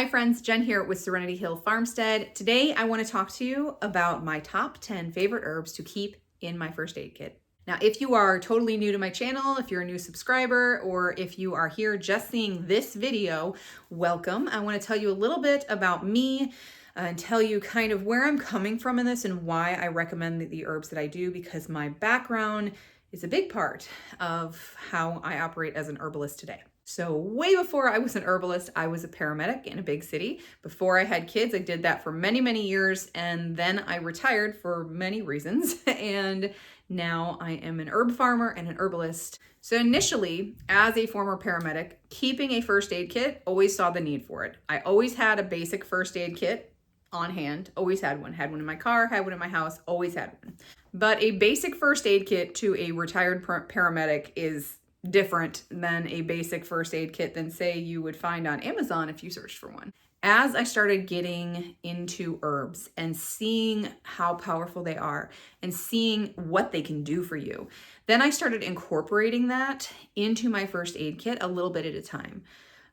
Hi friends, Jen here with Serenity Hill Farmstead. Today I want to talk to you about my top 10 favorite herbs to keep in my first aid kit. Now, if you are totally new to my channel, if you're a new subscriber, or if you are here just seeing this video, welcome. I want to tell you a little bit about me and tell you kind of where I'm coming from in this and why I recommend the herbs that I do, because my background is a big part of how I operate as an herbalist today. So way before I was an herbalist, I was a paramedic in a big city. Before I had kids, I did that for many, many years, and then I retired for many reasons, and now I am an herb farmer and an herbalist. So initially, as a former paramedic, keeping a first aid kit, always saw the need for it. I always had a basic first aid kit on hand, always had one in my car, had one in my house, always had one. But a basic first aid kit to a retired paramedic is different than a basic first aid kit than say you would find on Amazon if you searched for one. As I started getting into herbs and seeing how powerful they are and seeing what they can do for you, then I started incorporating that into my first aid kit a little bit at a time.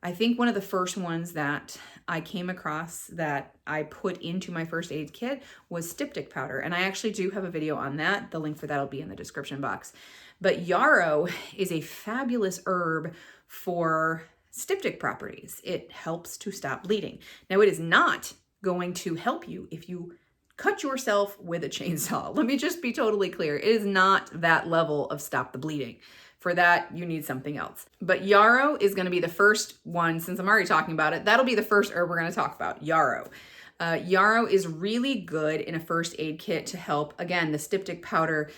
I think one of the first ones that I came across that I put into my first aid kit was styptic powder. And I actually do have a video on that. The link for that will be in the description box. But Yaro is a fabulous herb for styptic properties. It helps to stop bleeding. Now, it is not going to help you if you cut yourself with a chainsaw. Let me just be totally clear. It is not that level of stop the bleeding. For that, you need something else. But Yaro is going to be the first one, since I'm already talking about it, that'll be the first herb we're going to talk about, Yaro. Yaro is really good in a first aid kit to help, again, the styptic powder.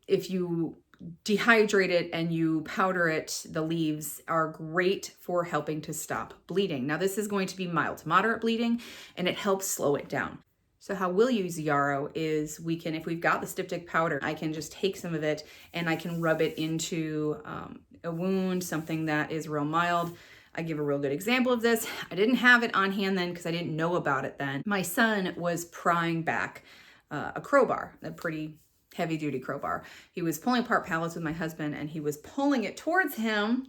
If you dehydrate it and you powder it, the leaves are great for helping to stop bleeding. Now, this is going to be mild to moderate bleeding, and it helps slow it down. So how we'll use Yaro is we can, if we've got the styptic powder, I can just take some of it and I can rub it into a wound, something that is real mild. I give a real good example of this. I didn't have it on hand then because I didn't know about it then. My son was prying back a crowbar, a pretty heavy duty crowbar. He was pulling apart pallets with my husband and he was pulling it towards him.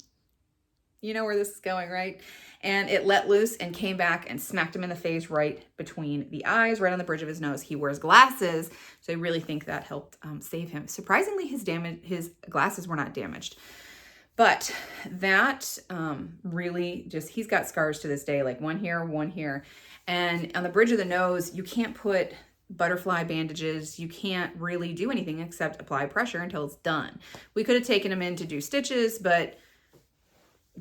You know where this is going, right? And it let loose and came back and smacked him in the face right between the eyes, right on the bridge of his nose. He wears glasses, so I really think that helped save him. Surprisingly, his glasses were not damaged. But that really just, he's got scars to this day, like one here. And on the bridge of the nose, you can't put butterfly bandages. You can't really do anything except apply pressure until it's done. We could have taken him in to do stitches, but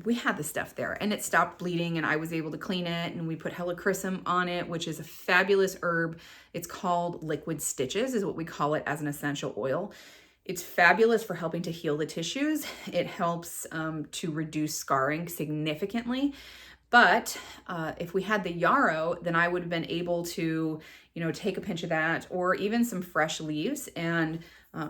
we had the stuff there and it stopped bleeding and I was able to clean it, and we put helichrysum on it, which is a fabulous herb. It's called liquid stitches is what we call it as an essential oil. It's fabulous for helping to heal the tissues. It helps to reduce scarring significantly. But if we had the Yaro, then I would have been able to, take a pinch of that or even some fresh leaves and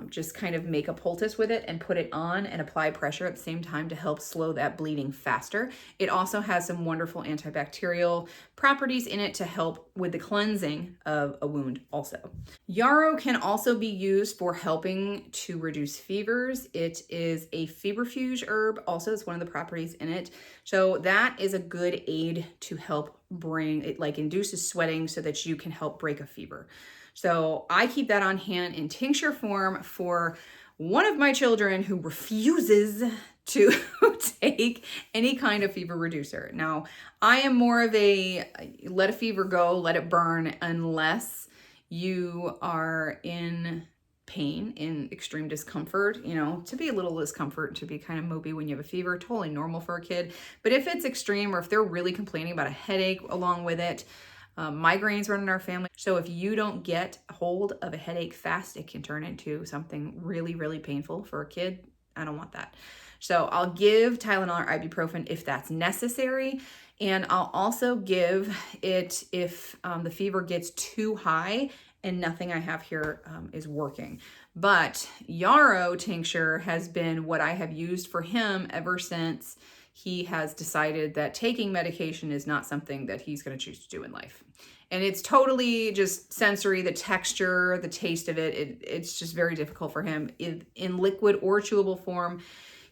just kind of make a poultice with it and put it on and apply pressure at the same time to help slow that bleeding faster. It also has some wonderful antibacterial properties in it to help with the cleansing of a wound also. Yaro can also be used for helping to reduce fevers. It is a febrifuge herb. Also, it's one of the properties in it. So that is a good aid to help bring it, like induces sweating so that you can help break a fever. So I keep that on hand in tincture form for one of my children who refuses to take any kind of fever reducer. Now, I am more of a let a fever go, let it burn, unless you are in pain, in extreme discomfort, to be a little discomfort, to be kind of mopey when you have a fever, totally normal for a kid. But if it's extreme or if they're really complaining about a headache along with it, migraines run in our family. So if you don't get a hold of a headache fast, it can turn into something really, really painful for a kid. I don't want that. So I'll give Tylenol or ibuprofen if that's necessary. And I'll also give it if the fever gets too high and nothing I have here is working. But Yaro tincture has been what I have used for him ever since he has decided that taking medication is not something that he's going to choose to do in life. And it's totally just sensory, the texture, the taste of it. It's just very difficult for him in liquid or chewable form.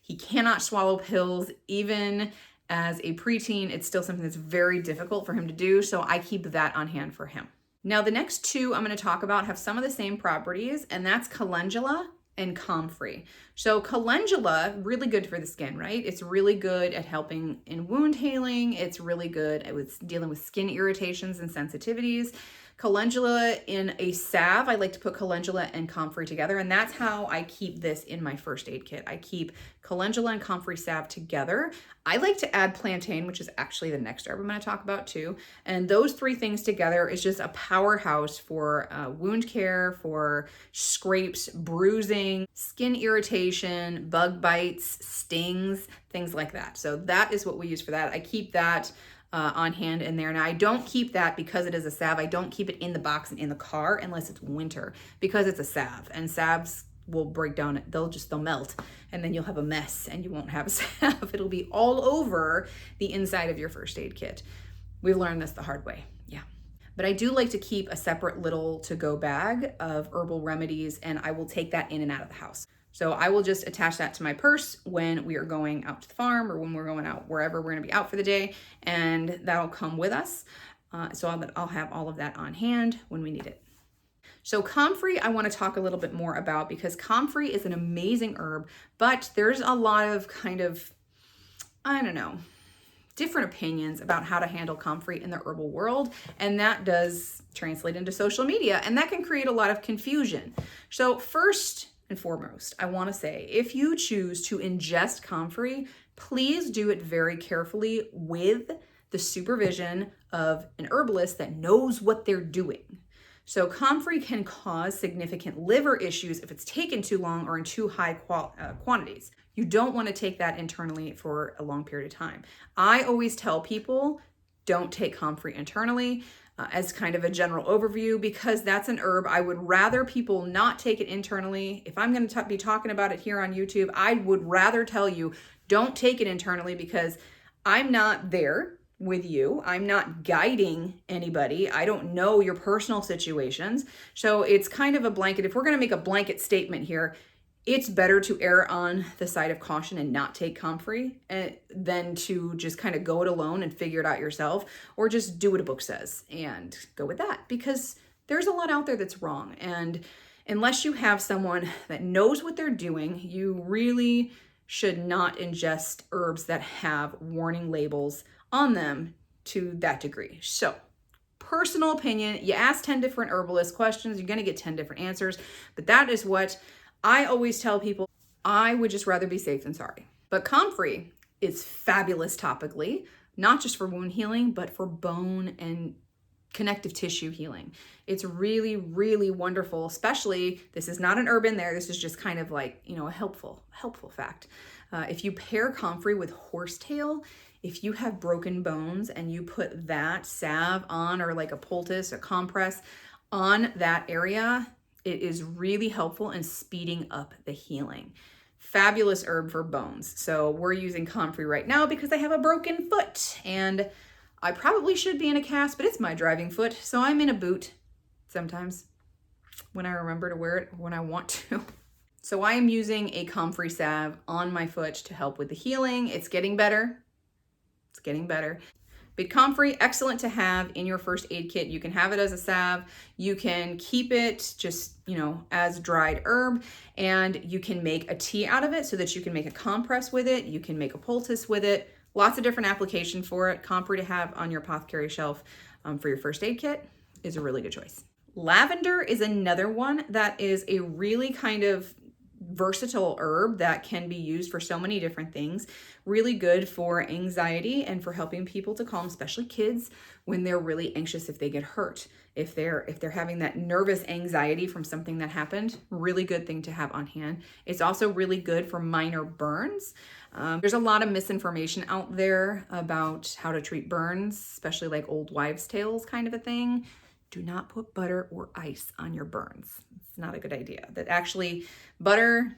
He cannot swallow pills. Even as a preteen, it's still something that's very difficult for him to do. So I keep that on hand for him. Now, the next two I'm going to talk about have some of the same properties, and that's calendula and comfrey. So calendula, really good for the skin, right? It's really good at helping in wound healing. It's really good at dealing with skin irritations and sensitivities. Calendula in a salve, I like to put calendula and comfrey together, and that's how I keep this in my first aid kit. I keep calendula and comfrey salve together. I like to add plantain, which is actually the next herb I'm going to talk about too. And those three things together is just a powerhouse for wound care, for scrapes, bruising, skin irritation, bug bites, stings, things like that. So that is what we use for that. I keep that on hand in there. Now, I don't keep that because it is a salve. I don't keep it in the box and in the car unless it's winter, because it's a salve, and salves will break down. They'll melt, and then you'll have a mess and you won't have a salve. It'll be all over the inside of your first aid kit. We've learned this the hard way. Yeah. But I do like to keep a separate little to-go bag of herbal remedies, and I will take that in and out of the house. So I will just attach that to my purse when we are going out to the farm, or when we're going out wherever we're going to be out for the day, and that'll come with us. So I'll have all of that on hand when we need it. So comfrey, I want to talk a little bit more about, because comfrey is an amazing herb, but there's a lot of different opinions about how to handle comfrey in the herbal world, and that does translate into social media, and that can create a lot of confusion. So first and foremost, I want to say, if you choose to ingest comfrey, please do it very carefully with the supervision of an herbalist that knows what they're doing. So comfrey can cause significant liver issues if it's taken too long or in too high quantities. You don't want to take that internally for a long period of time. I always tell people, don't take comfrey internally. As kind of a general overview, because that's an herb I would rather people not take it internally. If I'm going to be talking about it here on YouTube, I would rather tell you don't take it internally, because I'm not there with you. I'm not guiding anybody. I don't know your personal situations. So it's kind of a blanket. If we're going to make a blanket statement here, it's better to err on the side of caution and not take comfrey than to just kind of go it alone and figure it out yourself, or just do what a book says and go with that, because there's a lot out there that's wrong. And unless you have someone that knows what they're doing, you really should not ingest herbs that have warning labels on them to that degree. So, personal opinion, you ask 10 different herbalist questions, you're going to get 10 different answers, but that is what I always tell people. I would just rather be safe than sorry. But comfrey is fabulous topically, not just for wound healing, but for bone and connective tissue healing. It's really, really wonderful, especially, this is not an herb in there, this is just kind of like, a helpful fact. If you pair comfrey with horsetail, if you have broken bones and you put that salve on, or like a poultice, a compress on that area, it is really helpful in speeding up the healing. Fabulous herb for bones. So we're using comfrey right now because I have a broken foot, and I probably should be in a cast, but it's my driving foot, so I'm in a boot sometimes when I remember to wear it when I want to. So I am using a comfrey salve on my foot to help with the healing. It's getting better. It's getting better. But comfrey, excellent to have in your first aid kit. You can have it as a salve. You can keep it just, as dried herb, and you can make a tea out of it so that you can make a compress with it. You can make a poultice with it. Lots of different application for it. Comfrey to have on your apothecary shelf for your first aid kit is a really good choice. Lavender is another one that is a really kind of versatile herb that can be used for so many different things. Really good for anxiety and for helping people to calm, especially kids, when they're really anxious if they get hurt. If they're having that nervous anxiety from something that happened, really good thing to have on hand. It's also really good for minor burns. There's a lot of misinformation out there about how to treat burns, especially like old wives' tales kind of a thing. Do not put butter or ice on your burns. It's not a good idea. That actually, butter,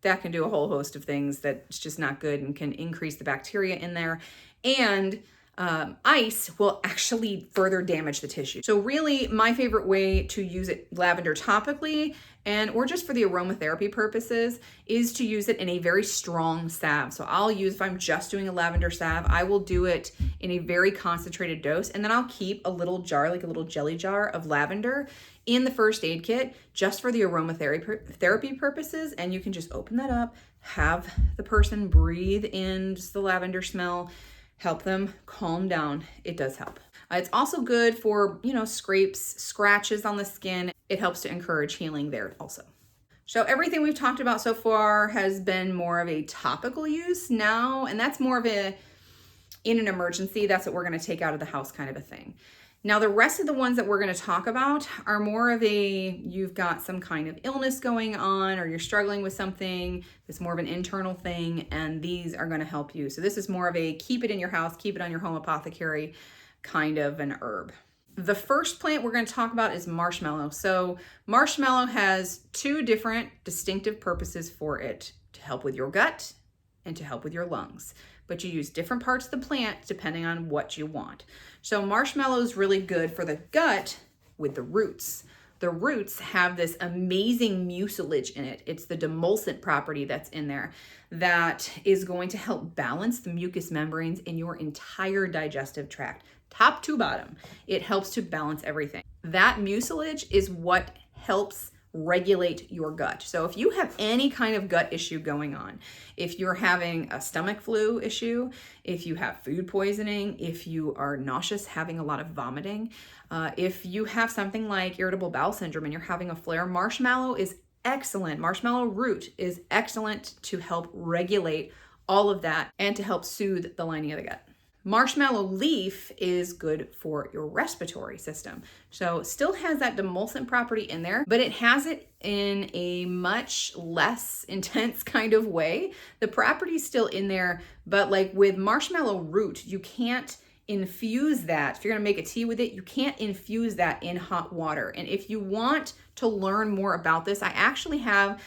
that can do a whole host of things that's just not good and can increase the bacteria in there. And ice will actually further damage the tissue. So really my favorite way to use it, lavender topically or just for the aromatherapy purposes, is to use it in a very strong salve. So I'll use, if I'm just doing a lavender salve, I will do it in a very concentrated dose, and then I'll keep a little jar, like a little jelly jar of lavender in the first aid kit just for the aromatherapy purposes. And you can just open that up, have the person breathe in just the lavender smell, help them calm down. It does help. It's also good for, scrapes, scratches on the skin. It helps to encourage healing there also. So everything we've talked about so far has been more of a topical use now, and that's more of in an emergency, that's what we're going to take out of the house kind of a thing. Now, the rest of the ones that we're going to talk about are more of you've got some kind of illness going on, or you're struggling with something, it's more of an internal thing, and these are going to help you. So this is more of a keep it in your house, keep it on your home apothecary kind of an herb. The first plant we're going to talk about is marshmallow. So marshmallow has two different distinctive purposes for it: to help with your gut and to help with your lungs. But you use different parts of the plant depending on what you want. So marshmallow is really good for the gut with the roots. The roots have this amazing mucilage in it. It's the demulcent property that's in there that is going to help balance the mucous membranes in your entire digestive tract, top to bottom. It helps to balance everything. That mucilage is what helps regulate your gut. So if you have any kind of gut issue going on, if you're having a stomach flu issue, if you have food poisoning, if you are nauseous, having a lot of vomiting, if you have something like irritable bowel syndrome and you're having a flare, marshmallow is excellent. Marshmallow root is excellent to help regulate all of that and to help soothe the lining of the gut. Marshmallow leaf is good for your respiratory system. So still has that demulcent property in there, but it has it in a much less intense kind of way. The property's still in there, but like with marshmallow root, you can't infuse that. If you're gonna make a tea with it, you can't infuse that in hot water. And if you want to learn more about this, I actually have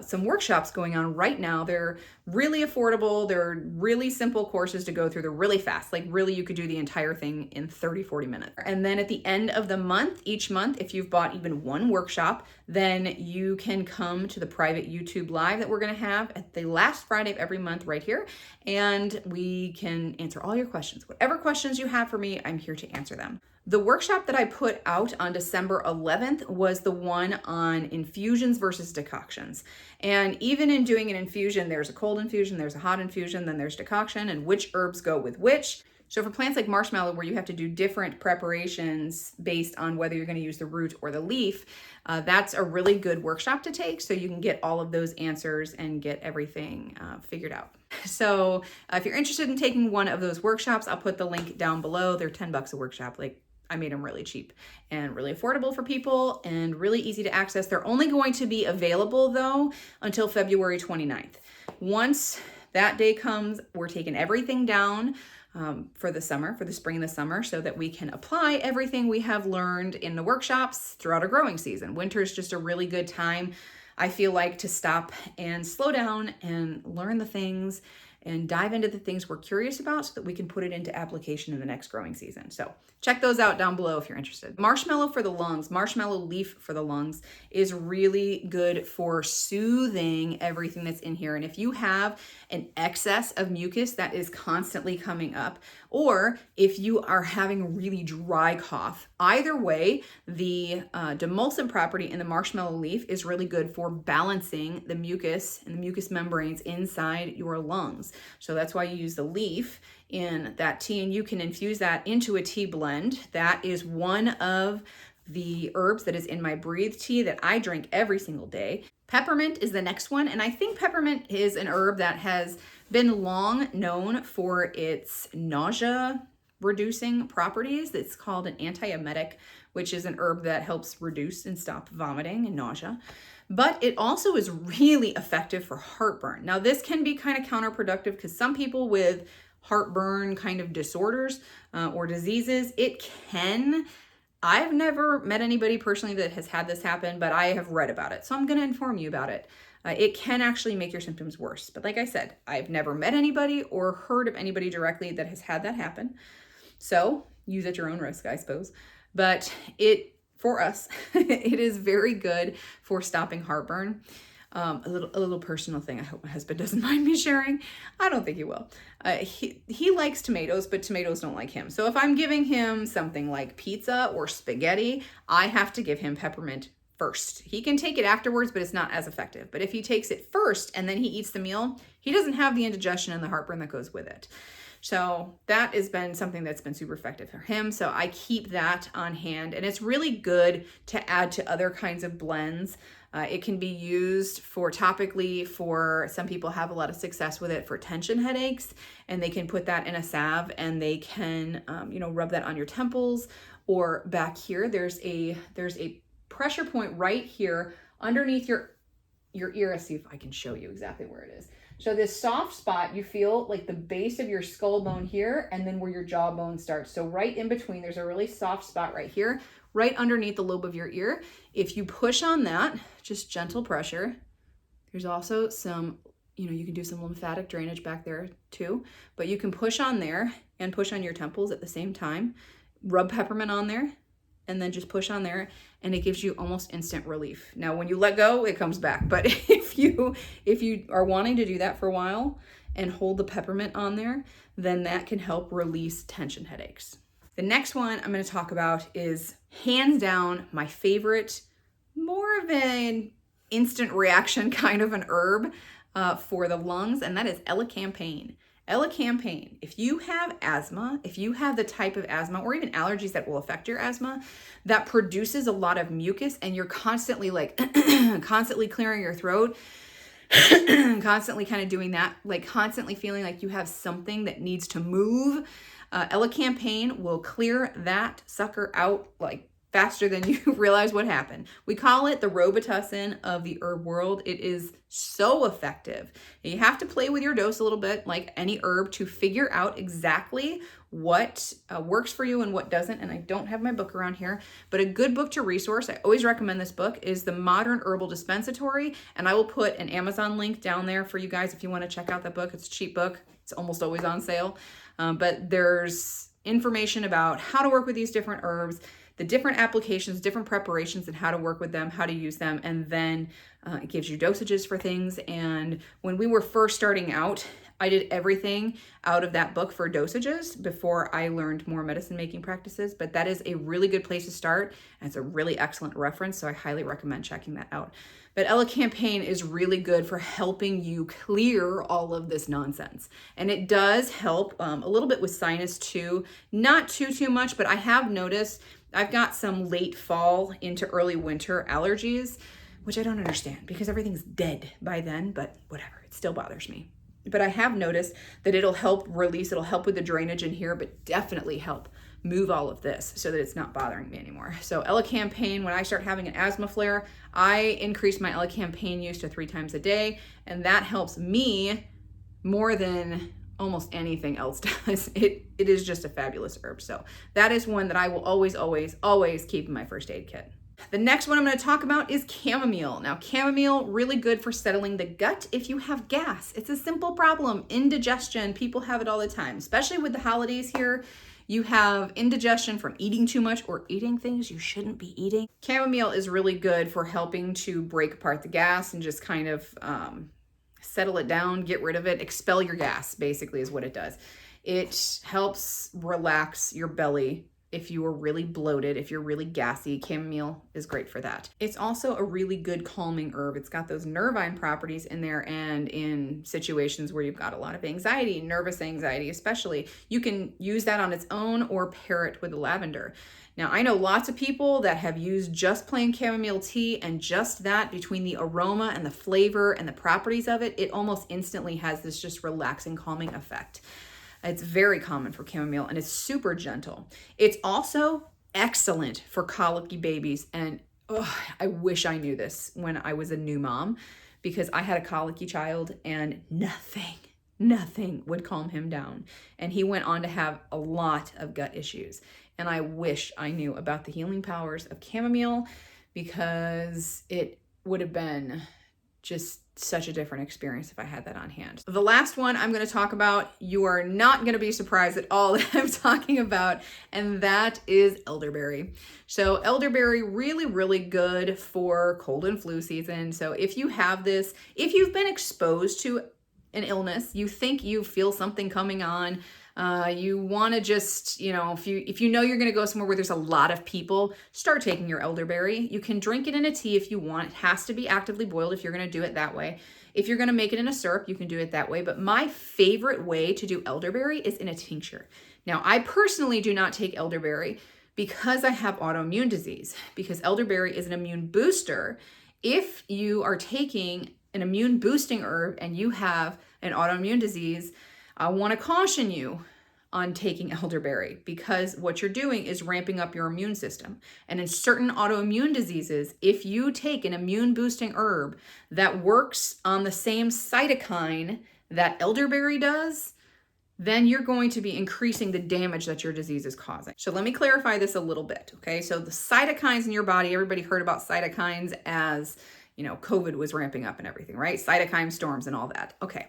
some workshops going on right now. They're really affordable. They're really simple courses to go through. They're really fast. Like really, you could do the entire thing in 30, 40 minutes. And then at the end of the month, each month, if you've bought even one workshop, then you can come to the private YouTube live that we're going to have at the last Friday of every month right here. And we can answer all your questions. Whatever questions you have for me, I'm here to answer them. The workshop that I put out on December 11th was the one on infusions versus decoctions. And even in doing an infusion, there's a cold infusion, there's a hot infusion, then there's decoction, and which herbs go with which. So for plants like marshmallow, where you have to do different preparations based on whether you're going to use the root or the leaf, that's a really good workshop to take so you can get all of those answers and get everything figured out. So if you're interested in taking one of those workshops, I'll put the link down below. They're $10 a workshop. Like, I made them really cheap and really affordable for people and really easy to access. They're only going to be available though until February 29th. Once that day comes, we're taking everything down for the summer, for the spring and the summer, so that we can apply everything we have learned in the workshops throughout our growing season. Winter is just a really good time, I feel like, to stop and slow down and learn the things and dive into the things we're curious about so that we can put it into application in the next growing season. So check those out down below if you're interested. Marshmallow for the lungs, marshmallow leaf for the lungs is really good for soothing everything that's in here. And if you have an excess of mucus that is constantly coming up, or if you are having a really dry cough, either way, the demulcent property in the marshmallow leaf is really good for balancing the mucus and the mucous membranes inside your lungs. So that's why you use the leaf in that tea, and you can infuse that into a tea blend. That is one of the herbs that is in my Breathe tea that I drink every single day. Peppermint is the next one, and I think peppermint is an herb that has been long known for its nausea reducing properties. It's called an antiemetic, which is an herb that helps reduce and stop vomiting and nausea. But it also is really effective for heartburn. Now, this can be kind of counterproductive because some people with heartburn kind of disorders or diseases, I've never met anybody personally that has had this happen, but I have read about it. So I'm going to inform you about it. It can actually make your symptoms worse. But like I said, I've never met anybody or heard of anybody directly that has had that happen. So use at your own risk, I suppose. But for us, it is very good for stopping heartburn. A little personal thing. I hope my husband doesn't mind me sharing. I don't think he will. He likes tomatoes, but tomatoes don't like him. So if I'm giving him something like pizza or spaghetti, I have to give him peppermint first. He can take it afterwards, but it's not as effective. But if he takes it first and then he eats the meal, he doesn't have the indigestion and the heartburn that goes with it. So that has been something that's been super effective for him. So I keep that on hand, and it's really good to add to other kinds of blends. It can be used for topically for some people have a lot of success with it for tension headaches, and they can put that in a salve and they can, rub that on your temples or back here. There's a pressure point right here underneath your ear. Let's see if I can show you exactly where it is. So this soft spot, you feel like the base of your skull bone here and then where your jawbone starts. So right in between, there's a really soft spot right here, right underneath the lobe of your ear. If you push on that, just gentle pressure, there's also some, you can do some lymphatic drainage back there too, but you can push on there and push on your temples at the same time, rub peppermint on there, and then just push on there, and it gives you almost instant relief. Now, when you let go, it comes back. But if you are wanting to do that for a while and hold the peppermint on there, then that can help release tension headaches. The next one I'm going to talk about is hands down my favorite, more of an instant reaction kind of an herb for the lungs, and that is Campagne. Campagne, if you have asthma, if you have the type of asthma or even allergies that will affect your asthma that produces a lot of mucus and you're constantly constantly clearing your throat, constantly kind of doing that, like constantly feeling like you have something that needs to move, Campagne will clear that sucker out like faster than you realize what happened. We call it the Robitussin of the herb world. It is so effective. You have to play with your dose a little bit, like any herb, to figure out exactly what works for you and what doesn't. And I don't have my book around here, but a good book to resource, I always recommend this book, is The Modern Herbal Dispensatory. And I will put an Amazon link down there for you guys if you want to check out that book. It's a cheap book. It's almost always on sale. But there's information about how to work with these different herbs, the different applications, different preparations, and how to work with them, how to use them. And then it gives you dosages for things. And when we were first starting out, I did everything out of that book for dosages before I learned more medicine making practices. But that is a really good place to start. And it's a really excellent reference. So I highly recommend checking that out. But Campagne is really good for helping you clear all of this nonsense. And it does help a little bit with sinus too. Not too much, but I have noticed I've got some late fall into early winter allergies, which I don't understand because everything's dead by then, but whatever, it still bothers me. But I have noticed that it'll help release, it'll help with the drainage in here, but definitely help move all of this so that it's not bothering me anymore. So Campagne, when I start having an asthma flare, I increase my Campagne use to 3 times a day, and that helps me more than almost anything else does. It is just a fabulous herb. So that is one that I will always keep in my first aid kit. The next one I'm going to talk about is chamomile. Now, chamomile, really good for settling the gut if you have gas. It's a simple problem. Indigestion, people have it all the time, especially with the holidays here. You have indigestion from eating too much or eating things you shouldn't be eating. Chamomile is really good for helping to break apart the gas and just kind of settle it down, get rid of it, expel your gas, basically is what it does. It helps relax your belly. If you are really bloated, if you're really gassy, chamomile is great for that. It's also a really good calming herb. It's got those nervine properties in there, and in situations where you've got a lot of anxiety, nervous anxiety especially, you can use that on its own or pair it with the lavender. Now, I know lots of people that have used just plain chamomile tea, and just that, between the aroma and the flavor and the properties of it, it almost instantly has this just relaxing, calming effect. It's very common for chamomile, and it's super gentle. It's also excellent for colicky babies. And I wish I knew this when I was a new mom, because I had a colicky child and nothing would calm him down. And he went on to have a lot of gut issues. And I wish I knew about the healing powers of chamomile, because it would have been just such a different experience if I had that on hand. The last one I'm going to talk about, you are not going to be surprised at all that I'm talking about, and that is elderberry. So elderberry, really, really good for cold and flu season. So if you have this, if you've been exposed to an illness, you think you feel something coming on, you want to just, if you know you're going to go somewhere where there's a lot of people, start taking your elderberry. You can drink it in a tea if you want. It has to be actively boiled if you're going to do it that way. If you're going to make it in a syrup, you can do it that way. But my favorite way to do elderberry is in a tincture. Now, I personally do not take elderberry because I have autoimmune disease, because elderberry is an immune booster. If you are taking an immune boosting herb and you have an autoimmune disease, I want to caution you on taking elderberry, because what you're doing is ramping up your immune system. And in certain autoimmune diseases, if you take an immune boosting herb that works on the same cytokine that elderberry does, then you're going to be increasing the damage that your disease is causing. So let me clarify this a little bit, okay? So the cytokines in your body, everybody heard about cytokines as, COVID was ramping up and everything, right? Cytokine storms and all that. Okay.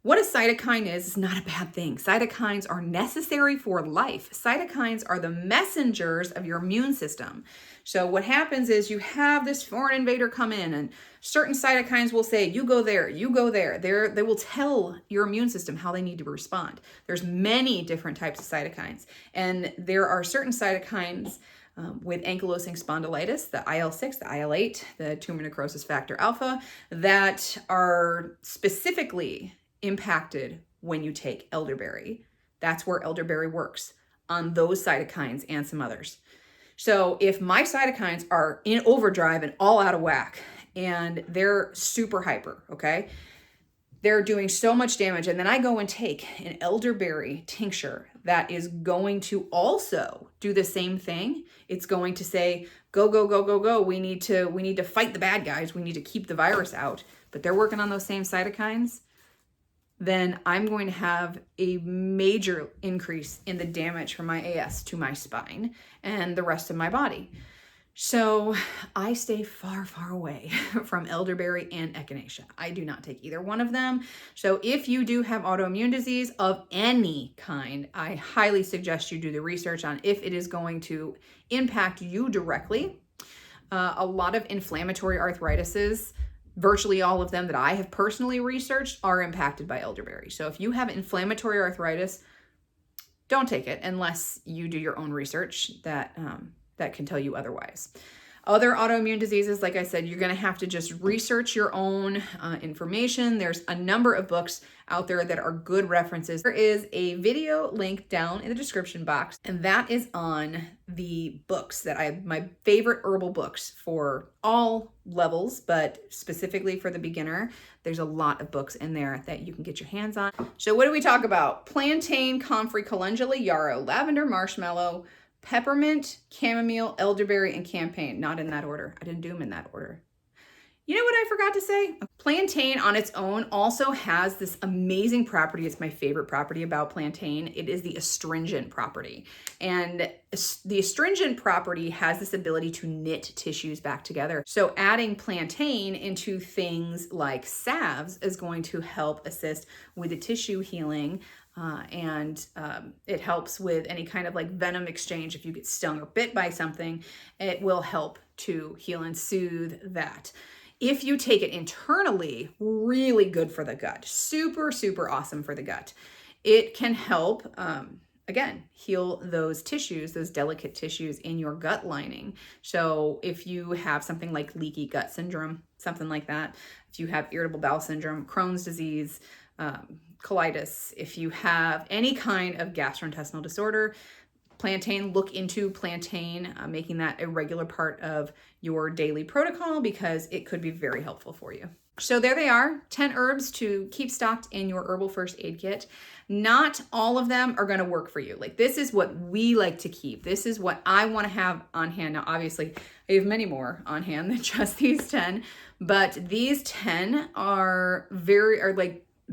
What a cytokine is not a bad thing. Cytokines are necessary for life. Cytokines are the messengers of your immune system. So what happens is you have this foreign invader come in, and certain cytokines will say, you go there, you go there. They will tell your immune system how they need to respond. There's many different types of cytokines. And there are certain cytokines with ankylosing spondylitis, the IL-6, the IL-8, the tumor necrosis factor alpha, that are specifically impacted when you take elderberry. That's where elderberry works, on those cytokines and some others. So if my cytokines are in overdrive and all out of whack, and they're super hyper, okay, they're doing so much damage, and then I go and take an elderberry tincture that is going to also do the same thing. It's going to say, go, go, go, go, go. We need to fight the bad guys. We need to keep the virus out. But they're working on those same cytokines. Then I'm going to have a major increase in the damage from my AS to my spine and the rest of my body. So I stay far, far away from elderberry and echinacea. I do not take either one of them. So if you do have autoimmune disease of any kind, I highly suggest you do the research on if it is going to impact you directly. A lot of inflammatory arthritises, virtually all of them that I have personally researched, are impacted by elderberry. So if you have inflammatory arthritis, don't take it unless you do your own research that can tell you otherwise. Other autoimmune diseases, like I said, you're going to have to just research your own information. There's a number of books out there that are good references. There is a video link down in the description box, and that is on the books that my favorite herbal books for all levels, but specifically for the beginner. There's a lot of books in there that you can get your hands on. So what do we talk about? Plantain, Comfrey, Calendula, Yaro, Lavender, Marshmallow, Peppermint, Chamomile, Elderberry, and Campagne. Not in that order. I didn't do them in that order. You know what I forgot to say? Plantain on its own also has this amazing property. It's my favorite property about plantain. It is the astringent property. And the astringent property has this ability to knit tissues back together. So adding plantain into things like salves is going to help assist with the tissue healing. And it helps with any kind of like venom exchange. If you get stung or bit by something, it will help to heal and soothe that. If you take it internally, really good for the gut. Super, super awesome for the gut. It can help, again, heal those tissues, those delicate tissues in your gut lining. So if you have something like leaky gut syndrome, something like that, if you have irritable bowel syndrome, Crohn's disease, colitis, if you have any kind of gastrointestinal disorder, plantain, look into plantain, making that a regular part of your daily protocol, because it could be very helpful for you. So there they are, 10 herbs to keep stocked in your herbal first aid kit. Not all of them are going to work for you. Like, this is what we like to keep. This is what I want to have on hand. Now, obviously, I have many more on hand than just these 10, but these 10 are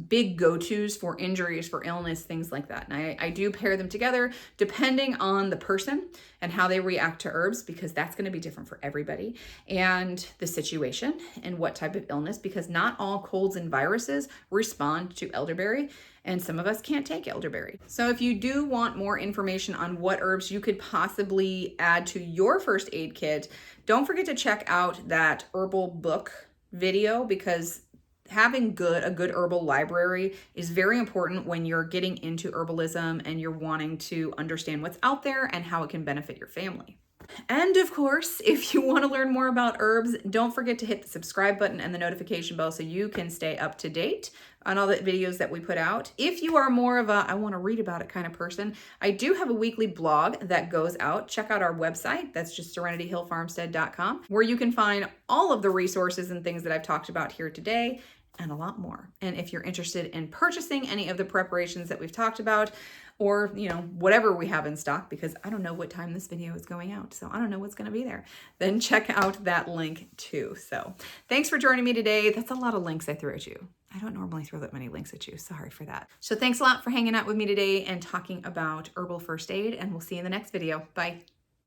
big go-tos for injuries, for illness, things like that. And I do pair them together depending on the person and how they react to herbs, because that's going to be different for everybody, and the situation and what type of illness, because not all colds and viruses respond to elderberry, and some of us can't take elderberry. So if you do want more information on what herbs you could possibly add to your first aid kit, don't forget to check out that herbal book video, because having a good herbal library is very important when you're getting into herbalism and you're wanting to understand what's out there and how it can benefit your family. And of course, if you want to learn more about herbs, don't forget to hit the subscribe button and the notification bell so you can stay up to date on all the videos that we put out. If you are more of a I want to read about it kind of person, I do have a weekly blog that goes out. Check out our website. That's just serenityhillfarmstead.com, where you can find all of the resources and things that I've talked about here today, and a lot more. And if you're interested in purchasing any of the preparations that we've talked about, or, you know, whatever we have in stock, because I don't know what time this video is going out, so I don't know what's going to be there, then check out that link too. So thanks for joining me today. That's a lot of links I threw at you. I don't normally throw that many links at you. Sorry for that. So thanks a lot for hanging out with me today and talking about herbal first aid, and we'll see you in the next video. Bye.